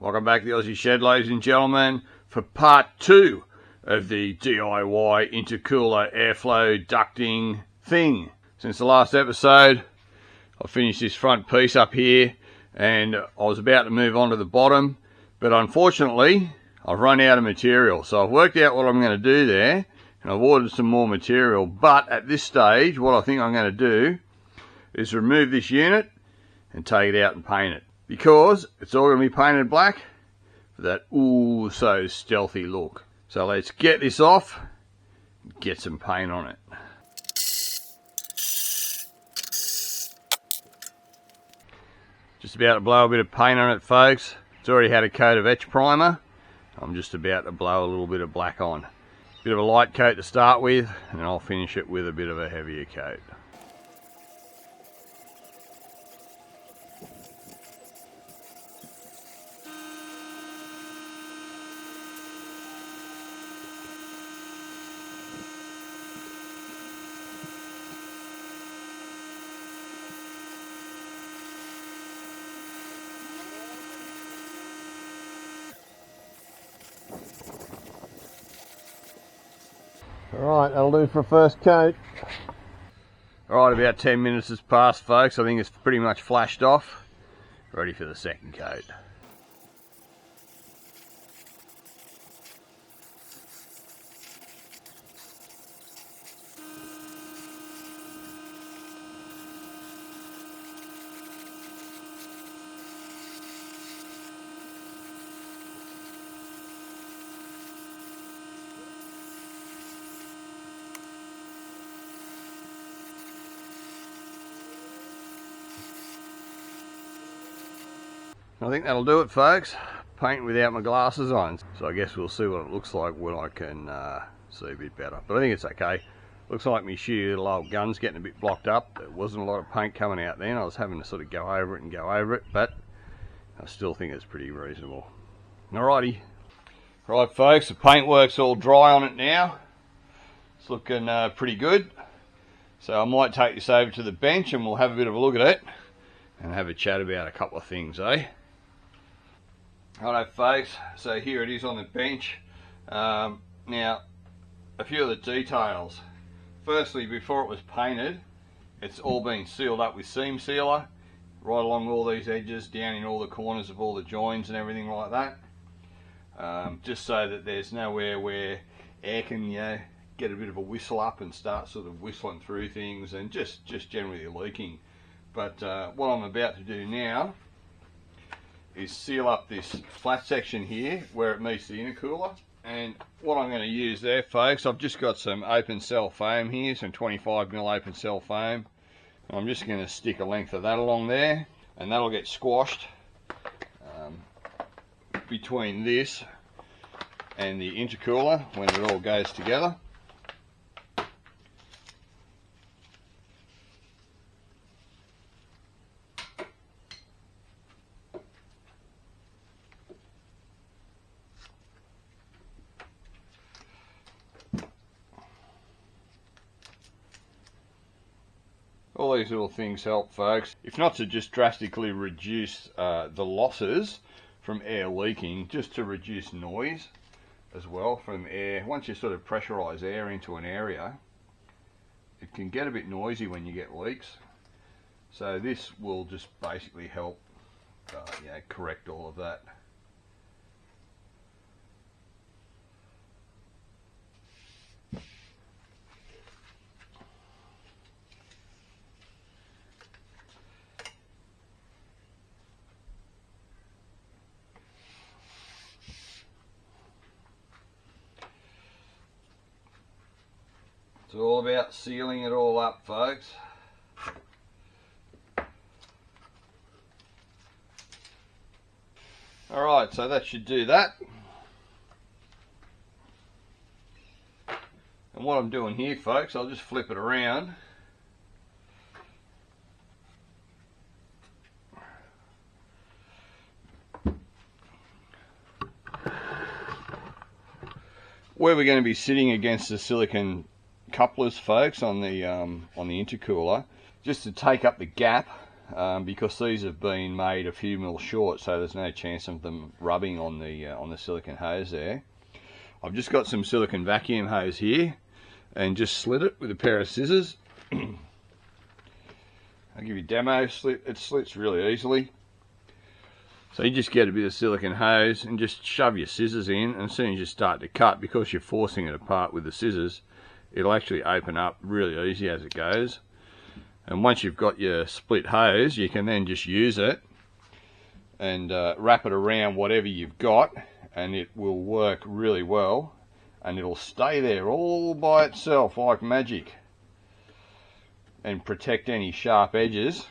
Welcome back to the Aussie Shed, ladies and gentlemen, for part 2 of the DIY intercooler airflow ducting thing. Since the last episode, I finished this front piece up here and I was about to move on to the bottom, but unfortunately I've run out of material. So I've worked out what I'm going to do there and I've ordered some more material, but at this stage what I think I'm going to do is remove this unit and take it out and paint it, because it's all going to be painted black for that ooh so stealthy look. So let's get this off and get some paint on it. Just about to blow a bit of paint on it, folks. It's already had a coat of etch primer. I'm just about to blow a little bit of black on. Bit of a light coat to start with, and then I'll finish it with a bit of a heavier coat. Alright, that'll do for a first coat. Alright, about 10 minutes has passed, folks. I think it's pretty much flashed off. Ready for the second coat. I think that'll do it, folks. Paint without my glasses on, so I guess we'll see what it looks like when I can see a bit better. But I think it's okay. Looks like my shitty little old gun's getting a bit blocked up. There wasn't a lot of paint coming out then. I was having to sort of go over it, but I still think it's pretty reasonable. Alrighty. Right, folks, the paintwork's all dry on it now. It's looking pretty good. So I might take this over to the bench and we'll have a bit of a look at it and have a chat about a couple of things, eh? Righto, folks, so here it is on the bench. Now, a few of the details. Firstly, before it was painted, it's all been sealed up with seam sealer, right along all these edges, down in all the corners of all the joins and everything like that. Just so that there's nowhere where air can, get a bit of a whistle up and start sort of whistling through things and just generally leaking. But what I'm about to do now is seal up this flat section here where it meets the intercooler. And what I'm going to use there, folks, I've just got some open cell foam here, some 25mm open cell foam. I'm just going to stick a length of that along there, and that'll get squashed between this and the intercooler when it all goes together. All these little things help, folks, if not to just drastically reduce the losses from air leaking, just to reduce noise as well from air. Once you sort of pressurize air into an area, it can get a bit noisy when you get leaks. So this will just basically help correct all of that. It's all about sealing it all up, folks. Alright, so that should do that. And what I'm doing here, folks, I'll just flip it around. Where we're going to be sitting against the silicon couplers, folks, on the intercooler, just to take up the gap because these have been made a few mil short, so there's no chance of them rubbing on the silicone hose there. I've just got some silicone vacuum hose here and just slit it with a pair of scissors. I'll give you a demo. It slits really easily. So you just get a bit of silicone hose and just shove your scissors in, and as soon as you start to cut, because you're forcing it apart with the scissors, it'll actually open up really easy as it goes. And once you've got your split hose, you can then just use it and wrap it around whatever you've got, and it will work really well, and it'll stay there all by itself like magic and protect any sharp edges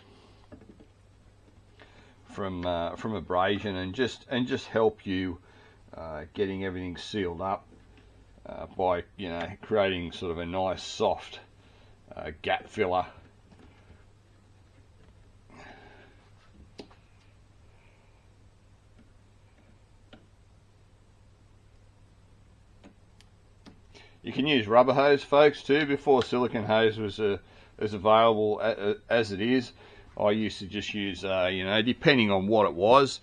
from abrasion, and just help you getting everything sealed up by, you know, creating sort of a nice soft gap filler. You can use rubber hose, folks, too. Before silicone hose was as available as it is, I used to just use, you know, depending on what it was,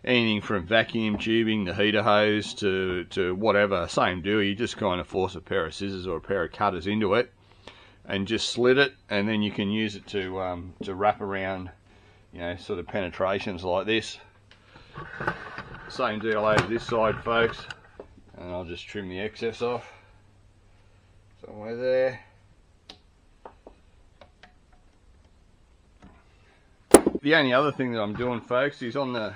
anything from vacuum tubing, the heater hose, to whatever, same deal. You just kind of force a pair of scissors or a pair of cutters into it and just slit it, and then you can use it to wrap around, you know, sort of penetrations like this. Same deal over this side, folks, and I'll just trim the excess off. Somewhere there. The only other thing that I'm doing, folks, is on the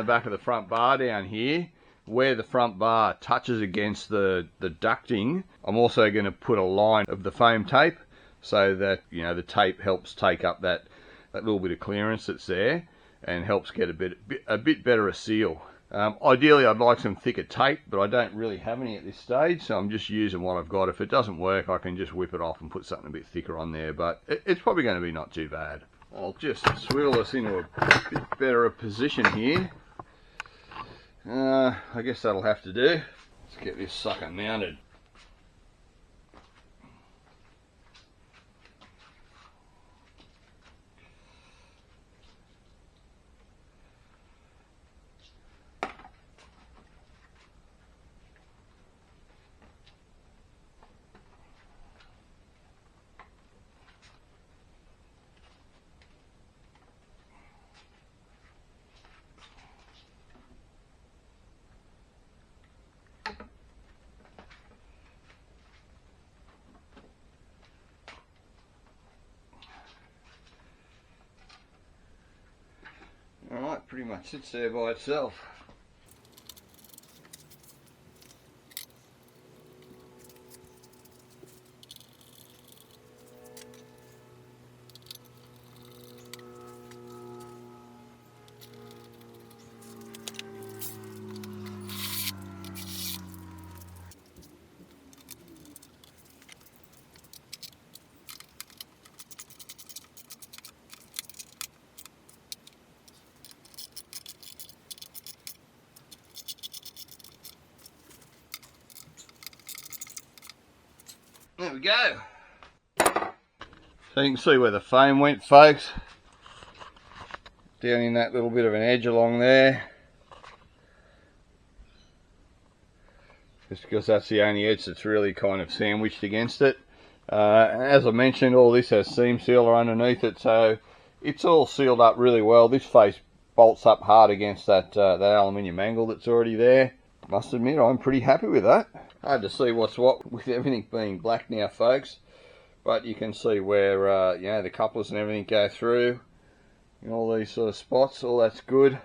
back of the front bar down here, where the front bar touches against the ducting, I'm also going to put a line of the foam tape, so that, you know, the tape helps take up that little bit of clearance that's there and helps get a bit better a seal. Ideally, I'd like some thicker tape, but I don't really have any at this stage, so I'm just using what I've got. If it doesn't work, I can just whip it off and put something a bit thicker on there, but it's probably going to be not too bad. I'll just swivel this into a bit better a position here. I guess that'll have to do. Let's get this sucker mounted. Alright, pretty much sits there by itself. There we go. So you can see where the foam went, folks. Down in that little bit of an edge along there. Just because that's the only edge that's really kind of sandwiched against it. As I mentioned, all this has seam sealer underneath it, so it's all sealed up really well. This face bolts up hard against that aluminium angle that's already there. Must admit, I'm pretty happy with that. Hard to see what's what with everything being black now, folks, but you can see where you know, the couplers and everything go through, and all these sort of spots. All that's good.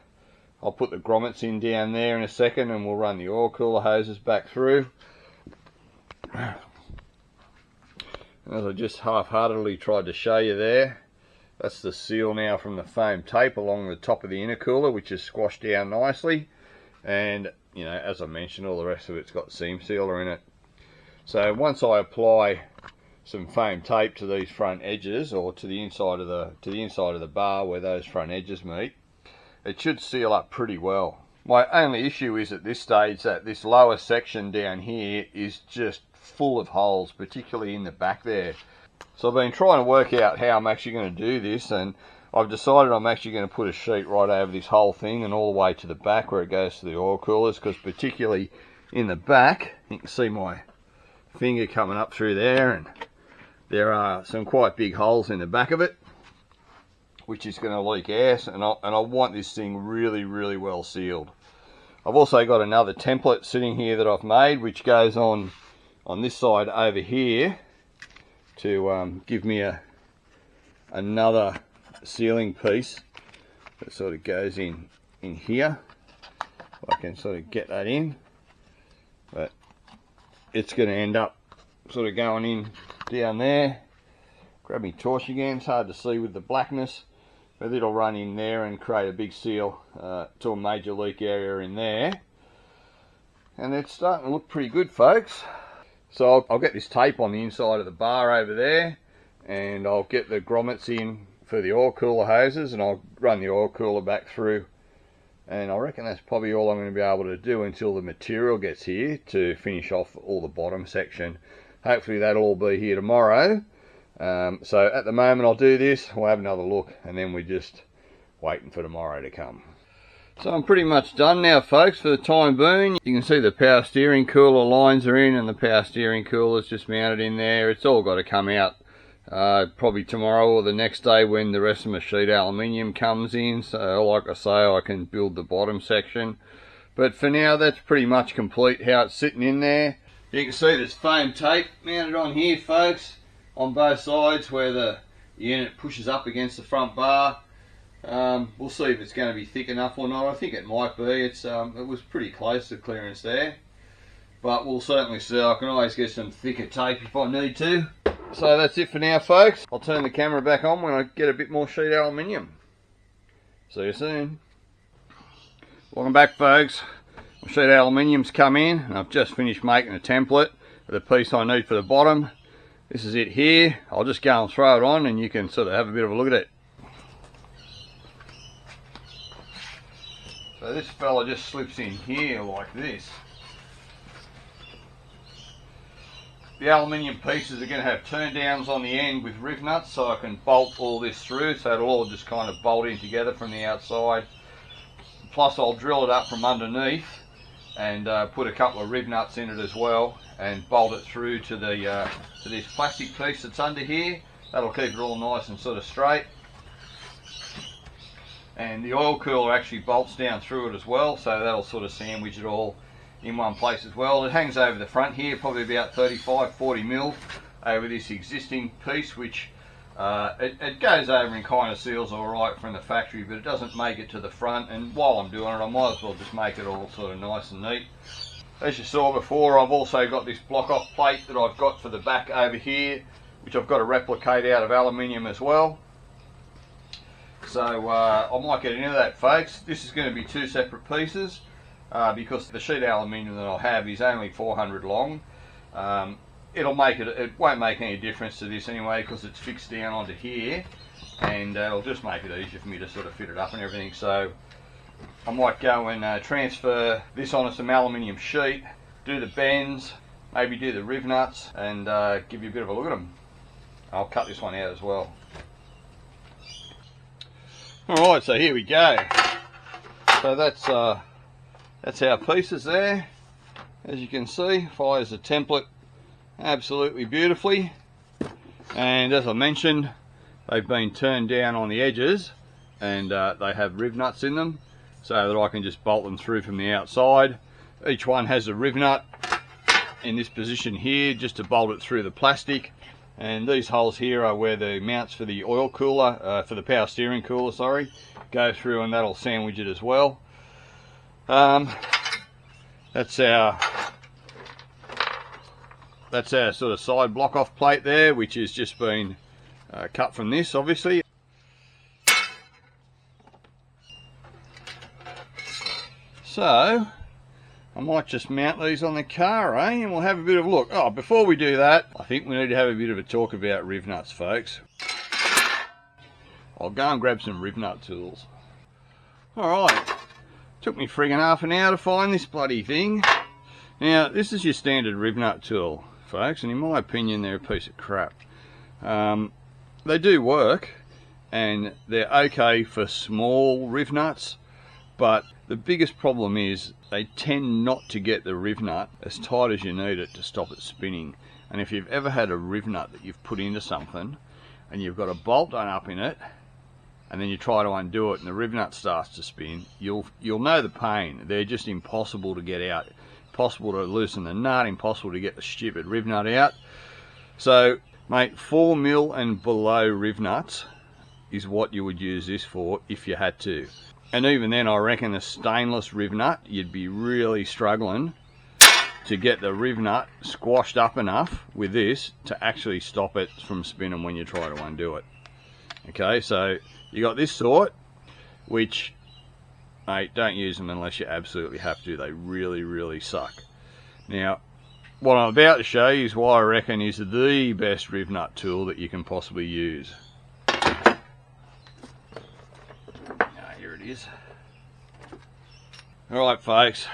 I'll put the grommets in down there in a second, and we'll run the oil cooler hoses back through. As I just half-heartedly tried to show you there, that's the seal now from the foam tape along the top of the intercooler, which is squashed down nicely. And, you know, as I mentioned, all the rest of it's got seam sealer in it. So once I apply some foam tape to these front edges, or to the inside of the bar where those front edges meet, it should seal up pretty well. My only issue is at this stage that this lower section down here is just full of holes, particularly in the back there. So I've been trying to work out how I'm actually going to do this, and I've decided I'm actually going to put a sheet right over this whole thing and all the way to the back where it goes to the oil coolers, because particularly in the back, you can see my finger coming up through there, and there are some quite big holes in the back of it, which is going to leak gas, and I want this thing really, really well sealed. I've also got another template sitting here that I've made, which goes on this side over here to give me another sealing piece that sort of goes in here. I can sort of get that in, but it's going to end up sort of going in down there. Grab my torch again, it's hard to see with the blackness, but it'll run in there and create a big seal to a major leak area in there. And it's starting to look pretty good, folks. So I'll get this tape on the inside of the bar over there, and I'll get the grommets in for the oil cooler hoses, and I'll run the oil cooler back through, and I reckon that's probably all I'm going to be able to do until the material gets here to finish off all the bottom section. Hopefully that'll all be here tomorrow. So at the moment I'll do this, we'll have another look, and then we're just waiting for tomorrow to come. So I'm pretty much done now, folks, for the time being. You can see the power steering cooler lines are in, and the power steering cooler's just mounted in there. It's all got to come out probably tomorrow or the next day when the rest of my sheet aluminium comes in. So like I say, I can build the bottom section. But for now, that's pretty much complete how it's sitting in there. You can see there's foam tape mounted on here, folks, on both sides where the unit pushes up against the front bar. We'll see if it's going to be thick enough or not. I think it might be. It was pretty close to clearance there, but we'll certainly see. I can always get some thicker tape if I need to. So that's it for now, folks. I'll turn the camera back on when I get a bit more sheet aluminium. See you soon. Welcome back, folks. My sheet aluminium's come in, and I've just finished making a template of the piece I need for the bottom. This is it here. I'll just go and throw it on, and you can sort of have a bit of a look at it. So this fella just slips in here like this. The aluminium pieces are going to have turn downs on the end with rivnuts, so I can bolt all this through, so it'll all just kind of bolt in together from the outside. Plus I'll drill it up from underneath and put a couple of rivnuts in it as well, and bolt it through to the to this plastic piece that's under here. That'll keep it all nice and sort of straight. And the oil cooler actually bolts down through it as well, so that'll sort of sandwich it all in one place as well. It hangs over the front here, probably about 35-40 mil over this existing piece, which it goes over and kind of seals all right from the factory, but it doesn't make it to the front. And while I'm doing it, I might as well just make it all sort of nice and neat. As you saw before, I've also got this block off plate that I've got for the back over here, which I've got to replicate out of aluminium as well. So I might get into that, folks. This is going to be two separate pieces because the sheet aluminium that I'll have is only 400 long. It won't make any difference to this anyway, because it's fixed down onto here, and it'll just make it easier for me to sort of fit it up and everything. So I might go and transfer this onto some aluminium sheet, do the bends, maybe do the rivnuts, and give you a bit of a look at them. I'll cut this one out as well. Alright, so here we go. So that's our pieces there. As you can see, fires the template absolutely beautifully, and as I mentioned, they've been turned down on the edges, and they have rivnuts in them, so that I can just bolt them through from the outside. Each one has a rivnut in this position here just to bolt it through the plastic, and these holes here are where the mounts for the oil cooler, for the power steering cooler, sorry, go through, and that'll sandwich it as well. That's our sort of side block off plate there, which has just been cut from this, obviously. So I might just mount these on the car, and we'll have a bit of a look. Oh, before we do that, I think we need to have a bit of a talk about rivnuts, folks. I'll go and grab some rivnut tools. Alright, took me friggin' half an hour to find this bloody thing. Now, this is your standard rivnut tool, folks, and in my opinion they're a piece of crap. They do work, and they're okay for small riv nuts, but the biggest problem is they tend not to get the riv nut as tight as you need it to stop it spinning. And if you've ever had a riv nut that you've put into something and you've got a bolt done up in it, and then you try to undo it and the riv nut starts to spin, you'll know the pain. They're just impossible to get out, impossible to loosen the nut, impossible to get the stupid riv nut out. So mate, 4mm and below riv nuts is what you would use this for if you had to. And even then, I reckon a stainless riv nut, you'd be really struggling to get the riv nut squashed up enough with this to actually stop it from spinning when you try to undo it. Okay, so you got this sort, which, mate, don't use them unless you absolutely have to. They really, really suck. Now, what I'm about to show you is what I reckon is the best riv nut tool that you can possibly use. Here it is. Alright folks,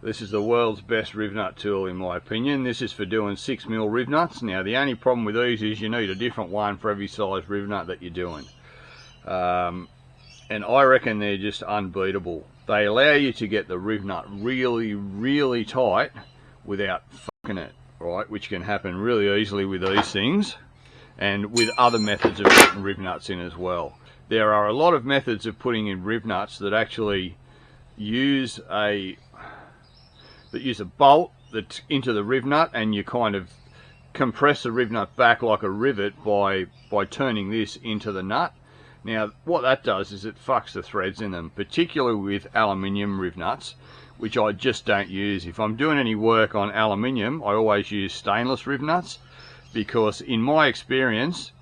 this is the world's best riv nut tool in my opinion. This is for doing 6mm riv nuts. Now the only problem with these is you need a different one for every size riv nut that you're doing. And I reckon they're just unbeatable. They allow you to get the riv nut really, really tight without fucking it, right? Which can happen really easily with these things and with other methods of putting riv nuts in as well. There are a lot of methods of putting in riv nuts that actually use a bolt that's into the riv nut, and you kind of compress the riv nut back like a rivet by turning this into the nut. Now what that does is it fucks the threads in them, particularly with aluminium riv nuts, which I just don't use. If I'm doing any work on aluminium, I always use stainless riv nuts, because in my experience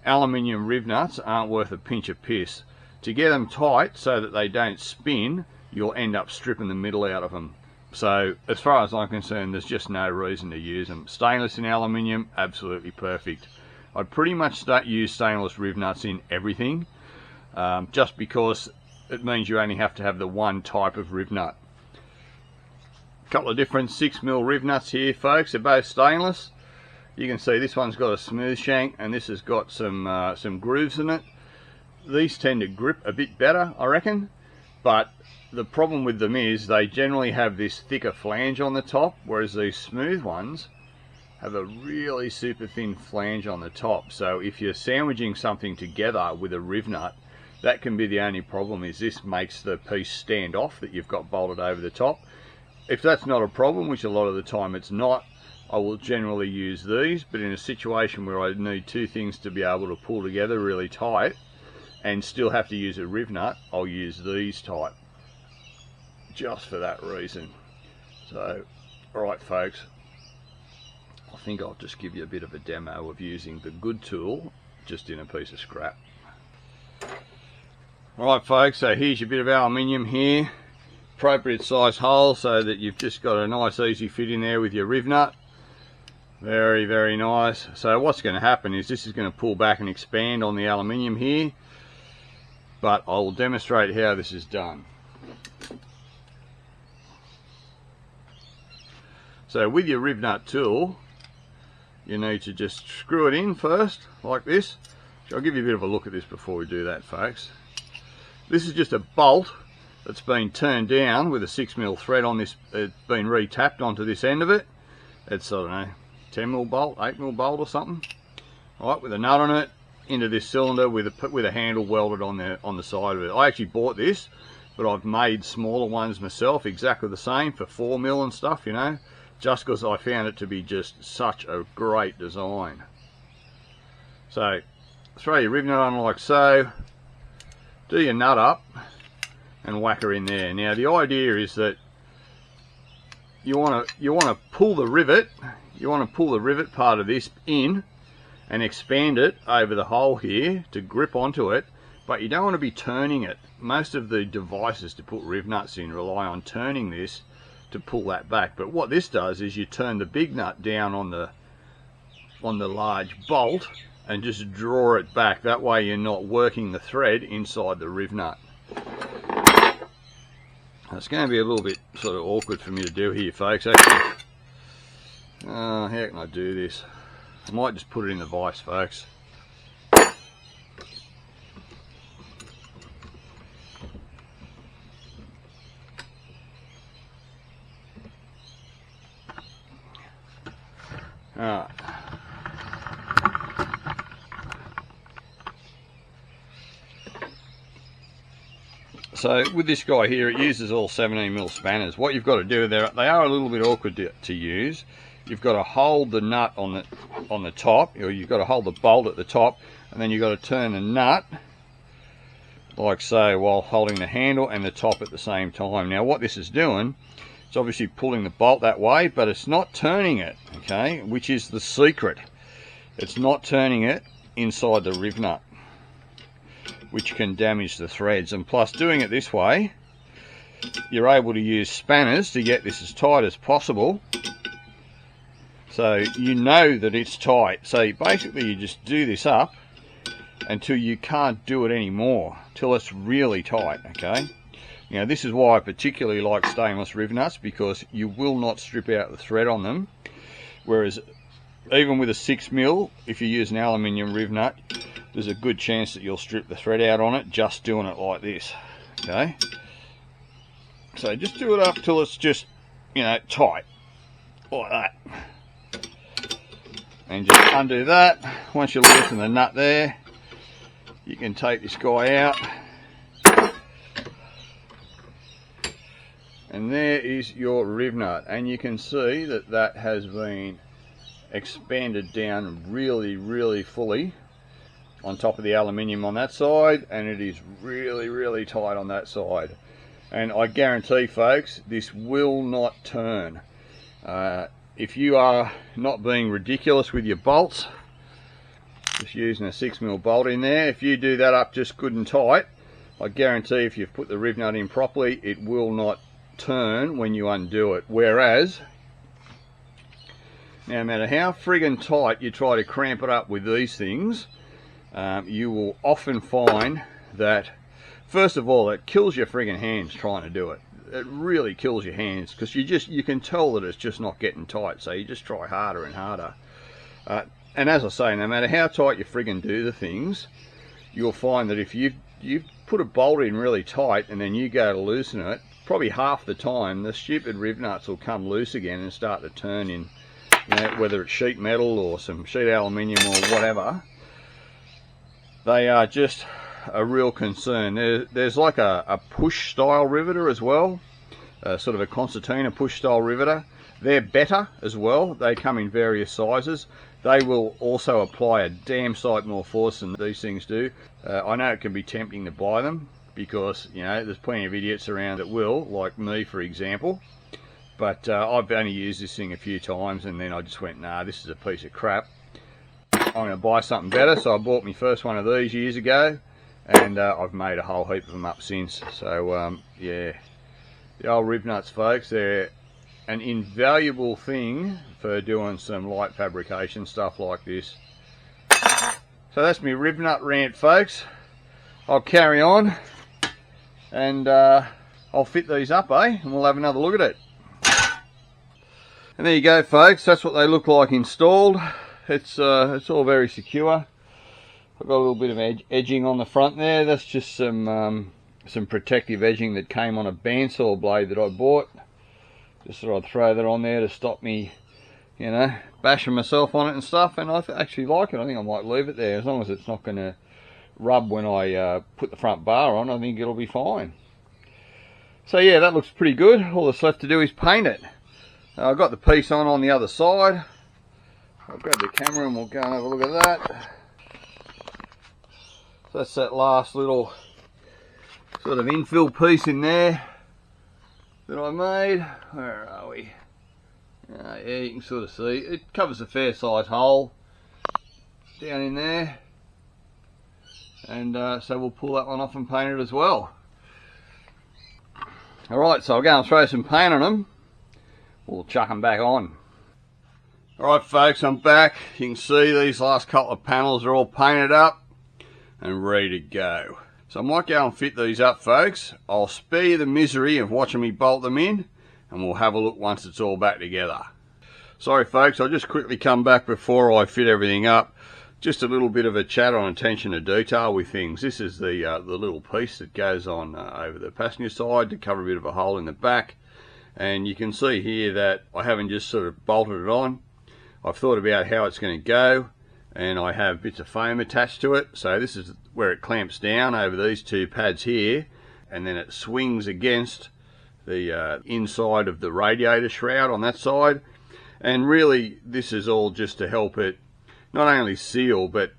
aluminium riv nuts aren't worth a pinch of piss. To get them tight so that they don't spin, you'll end up stripping the middle out of them. So as far as I'm concerned, there's just no reason to use them. Stainless and aluminium, absolutely perfect. I pretty much use stainless riv nuts in everything, just because it means you only have to have the one type of riv nut. A couple of different 6mm riv nuts here folks, they're both stainless. You can see this one's got a smooth shank and this has got some grooves in it. These tend to grip a bit better, I reckon, but the problem with them is they generally have this thicker flange on the top, whereas these smooth ones have a really super thin flange on the top. So if you're sandwiching something together with a riv nut, that can be the only problem, is this makes the piece stand off that you've got bolted over the top. If that's not a problem, which a lot of the time it's not, I will generally use these, but in a situation where I need two things to be able to pull together really tight and still have to use a riv nut, I'll use these type, just for that reason. So, alright folks, I think I'll just give you a bit of a demo of using the good tool just in a piece of scrap. Alright folks, so here's your bit of aluminium here, appropriate size hole so that you've just got a nice easy fit in there with your riv nut. Very, very nice. So what's going to happen is this is going to pull back and expand on the aluminium here, but I will demonstrate how this is done. So with your riv nut tool, you need to just screw it in first, like this. I'll give you a bit of a look at this before we do that, folks. This is just a bolt that's been turned down with a 6mm thread on this. It's been re-tapped onto this end of it. It's, I don't know, 10mm bolt, 8mm bolt or something. Alright, with a nut on it, into this cylinder with a handle welded on the side of it. I actually bought this, but I've made smaller ones myself, exactly the same, for 4mm and stuff, you know, just because I found it to be just such a great design. So, throw your riv nut on like so, do your nut up, and whack her in there. Now the idea is that you want to pull the rivet. You want to pull the rivet part of this in and expand it over the hole here to grip onto it, but you don't want to be turning it. Most of the devices to put riv nuts in rely on turning this to pull that back, but what this does is you turn the big nut down on the large bolt and just draw it back. That way you're not working the thread inside the riv nut. It's going to be a little bit sort of awkward for me to do here, folks, actually. How can I do this? I might just put it in the vise, folks. Alright. So with this guy here, it uses all 17mm spanners. What you've got to do, they are a little bit awkward to use. You've got to hold the nut on the top, or you've got to hold the bolt at the top, and then you've got to turn the nut like so, while holding the handle and the top at the same time. Now what this is doing, it's obviously pulling the bolt that way, but it's not turning it, okay, which is the secret. It's not turning it inside the riv nut, which can damage the threads. And plus, doing it this way, you're able to use spanners to get this as tight as possible, so you know that it's tight. So basically you just do this up until you can't do it anymore, till it's really tight, okay? Now this is why I particularly like stainless riv nuts, because you will not strip out the thread on them, whereas even with a 6mm, if you use an aluminium riv nut, there's a good chance that you'll strip the thread out on it just doing it like this, okay? So just do it up till it's just, you know, tight, like that. And just undo that. Once you loosen the nut there, you can take this guy out. And there is your riv nut. And you can see that that has been expanded down really, really fully on top of the aluminium on that side, and it is really, really tight on that side. And I guarantee, folks, this will not turn. If you are not being ridiculous with your bolts, just using a 6mm bolt in there, if you do that up just good and tight, I guarantee if you've put the riv nut in properly, it will not turn when you undo it. Whereas, no matter how friggin' tight you try to cramp it up with these things, you will often find that, first of all, it kills your friggin' hands trying to do it. It really kills your hands, because you can tell that it's just not getting tight, so you just try harder and harder. And as I say, no matter how tight you friggin' do the things, you'll find that if you've put a bolt in really tight and then you go to loosen it, probably half the time the stupid riv nuts will come loose again and start to turn in, you know, whether it's sheet metal or some sheet aluminium or whatever. They are just a real concern. There's like a push style riveter as well, sort of a concertina push style riveter. They're better as well. They come in various sizes. They will also apply a damn sight more force than these things do. I know it can be tempting to buy them, because, you know, there's plenty of idiots around that will, like me for example. But I've only used this thing a few times, and then I just went, nah, this is a piece of crap. I'm going to buy something better. So I bought my first one of these years ago, and I've made a whole heap of them up since. So yeah, the old riv nuts, folks, they're an invaluable thing for doing some light fabrication stuff like this. So that's my riv nut rant, folks. I'll carry on, and I'll fit these up, and we'll have another look at it. And there you go, folks, that's what they look like installed. It's all very secure. I've got a little bit of edging on the front there. That's just some protective edging that came on a bandsaw blade that I bought. Just thought I'd throw that on there to stop me, you know, bashing myself on it and stuff. And I actually like it. I think I might leave it there, as long as it's not going to rub when I put the front bar on. I think it'll be fine. So yeah, that looks pretty good. All that's left to do is paint it. I've got the piece on the other side. I'll grab the camera and we'll go and have a look at that. So that's that last little sort of infill piece in there that I made. Where are we? Yeah, you can sort of see. It covers a fair size hole down in there. And so we'll pull that one off and paint it as well. Alright, so I'll go and throw some paint on them. We'll chuck them back on. Alright folks, I'm back. You can see these last couple of panels are all painted up and ready to go. So I might go and fit these up, folks. I'll spare you the misery of watching me bolt them in, and we'll have a look once it's all back together. Sorry folks, I'll just quickly come back before I fit everything up. Just a little bit of a chat on attention to detail with things. This is the little piece that goes on over the passenger side to cover a bit of a hole in the back. And you can see here that I haven't just sort of bolted it on. I've thought about how it's going to go, and I have bits of foam attached to it. So this is where it clamps down over these two pads here, and then it swings against the inside of the radiator shroud on that side. And really this is all just to help it not only seal, but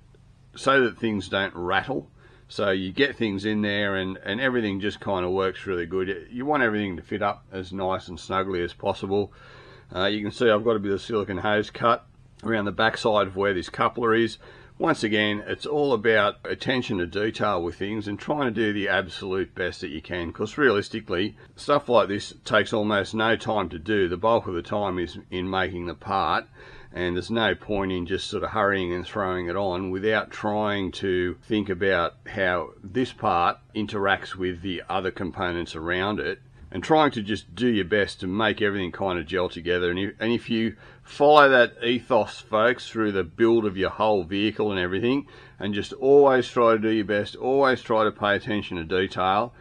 so that things don't rattle. So you get things in there and everything just kind of works really good. You want everything to fit up as nice and snugly as possible. You can see I've got a bit of silicone hose cut around the back side of where this coupler is. Once again, it's all about attention to detail with things and trying to do the absolute best that you can, because realistically stuff like this takes almost no time to do. The bulk of the time is in making the part, and there's no point in just sort of hurrying and throwing it on without trying to think about how this part interacts with the other components around it, and trying to just do your best to make everything kind of gel together. And if you follow that ethos, folks, through the build of your whole vehicle and everything, and just always try to do your best, always try to pay attention to detail,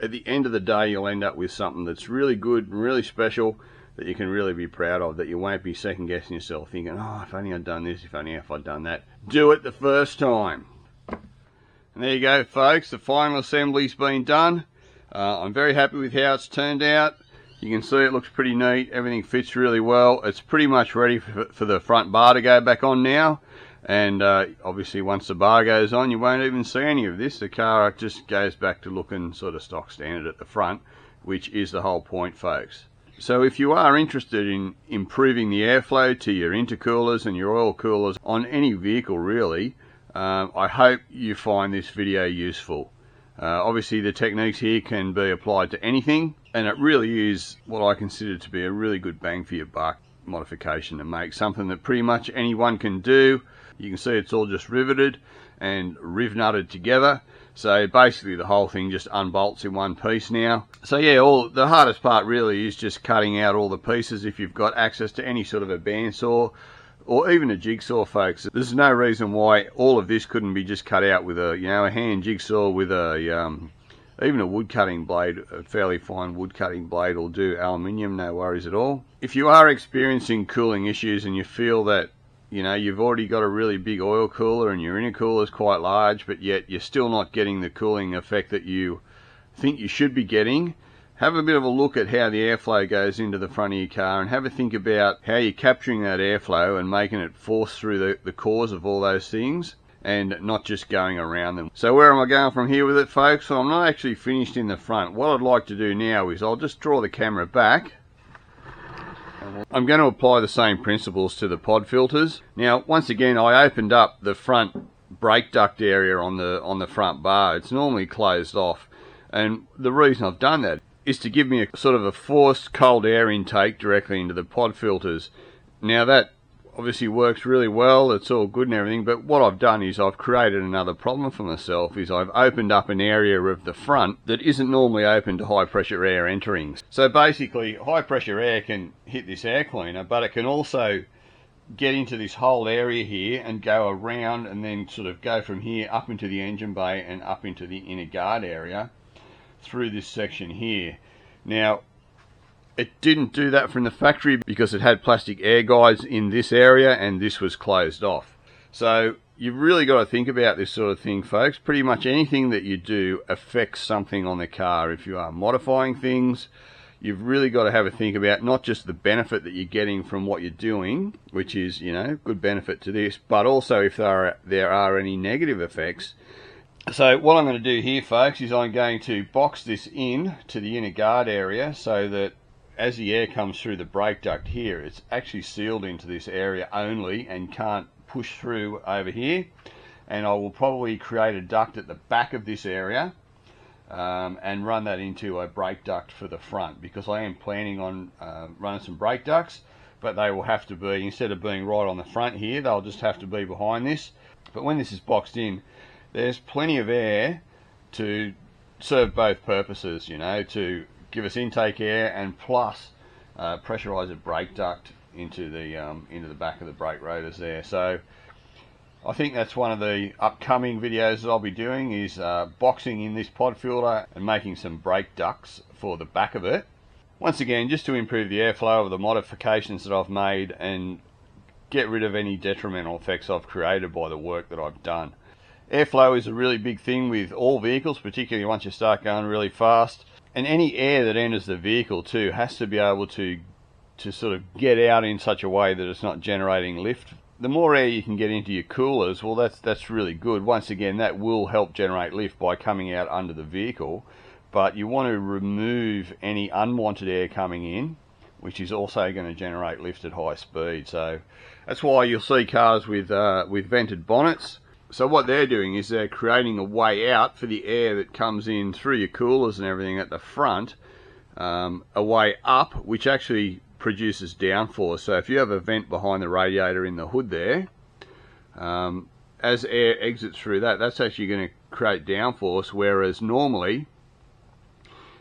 at the end of the day you'll end up with something that's really good and really special, that you can really be proud of, that you won't be second guessing yourself thinking, oh, if only I'd done this, if only if I'd done that. Do it the first time. And there you go, folks, the final assembly's been done. I'm very happy with how it's turned out. You can see it looks pretty neat, everything fits really well. It's pretty much ready for the front bar to go back on now, and obviously once the bar goes on you won't even see any of this. The car just goes back to looking sort of stock standard at the front, which is the whole point, folks. So if you are interested in improving the airflow to your intercoolers and your oil coolers on any vehicle really, I hope you find this video useful. Obviously the techniques here can be applied to anything, and it really is what I consider to be a really good bang for your buck modification to make something that pretty much anyone can do. You can see it's all just riveted and rivnutted together, so basically the whole thing just unbolts in one piece now. So yeah, the hardest part really is just cutting out all the pieces. If you've got access to any sort of a bandsaw or even a jigsaw, folks, there's no reason why all of this couldn't be just cut out with a, you know, a hand jigsaw with a even a wood cutting blade. A fairly fine wood cutting blade will do aluminium, no worries at all. If you are experiencing cooling issues and you feel that, you know, you've already got a really big oil cooler and your intercooler is quite large, but yet you're still not getting the cooling effect that you think you should be getting, have a bit of a look at how the airflow goes into the front of your car, and have a think about how you're capturing that airflow and making it force through the cores of all those things, and not just going around them. So where am I going from here with it, folks? Well, I'm not actually finished in the front. What I'd like to do now is I'll just draw the camera back. I'm going to apply the same principles to the pod filters. Now, once again, I opened up the front brake duct area on the front bar. It's normally closed off, and the reason I've done that is to give me a sort of a forced cold air intake directly into the pod filters. Now that obviously works really well, it's all good and everything, but what I've done is I've created another problem for myself. Is I've opened up an area of the front that isn't normally open to high pressure air entering. So basically high pressure air can hit this air cleaner, but it can also get into this whole area here and go around and then sort of go from here up into the engine bay and up into the inner guard area through this section here. Now it didn't do that from the factory because it had plastic air guides in this area and this was closed off. So you've really got to think about this sort of thing, folks. Pretty much anything that you do affects something on the car. If you are modifying things, you've really got to have a think about not just the benefit that you're getting from what you're doing, which is, you know, good benefit to this, but also if there are any negative effects. So what I'm going to do here, folks, is I'm going to box this in to the inner guard area so that as the air comes through the brake duct here, it's actually sealed into this area only and can't push through over here. And I will probably create a duct at the back of this area and run that into a brake duct for the front, because I am planning on running some brake ducts, but they will have to be, instead of being right on the front here, they'll just have to be behind this. But when this is boxed in, there's plenty of air to serve both purposes, you know, to give us intake air and plus pressurize a brake duct into the back of the brake rotors there. So I think that's one of the upcoming videos that I'll be doing, is boxing in this pod filter and making some brake ducts for the back of it. Once again, just to improve the airflow of the modifications that I've made and get rid of any detrimental effects I've created by the work that I've done. Airflow is a really big thing with all vehicles, particularly once you start going really fast. And any air that enters the vehicle too has to be able to sort of get out in such a way that it's not generating lift. The more air you can get into your coolers, well, that's really good. Once again, that will help generate lift by coming out under the vehicle. But you want to remove any unwanted air coming in, which is also going to generate lift at high speed. So that's why you'll see cars with vented bonnets. So what they're doing is they're creating a way out for the air that comes in through your coolers and everything at the front, a way up, which actually produces downforce. So if you have a vent behind the radiator in the hood there, as air exits through that, that's actually going to create downforce, whereas normally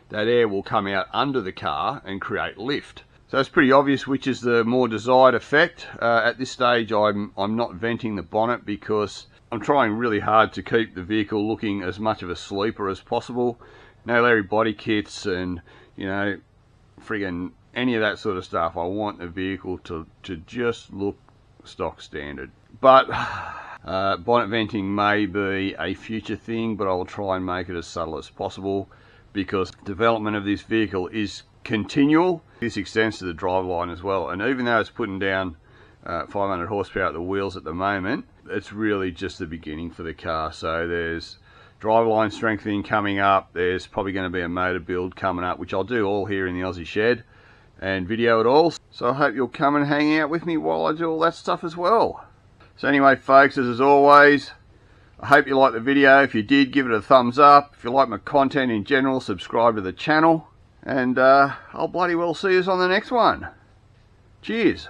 that air will come out under the car and create lift. So it's pretty obvious which is the more desired effect. At this stage I'm not venting the bonnet because I'm trying really hard to keep the vehicle looking as much of a sleeper as possible. No Larry body kits and, you know, friggin' any of that sort of stuff. I want the vehicle to just look stock standard. But bonnet venting may be a future thing, but I will try and make it as subtle as possible because development of this vehicle is continual. This extends to the driveline as well, and even though it's putting down 500 horsepower at the wheels at the moment, it's really just the beginning for the car. So there's driveline strengthening coming up, there's probably going to be a motor build coming up, which I'll do all here in the Aussie shed and video it all. So I hope you'll come and hang out with me while I do all that stuff as well. So anyway folks, as always, I hope you liked the video. If you did, give it a thumbs up. If you like my content in general, subscribe to the channel. And I'll bloody well see you on the next one. Cheers.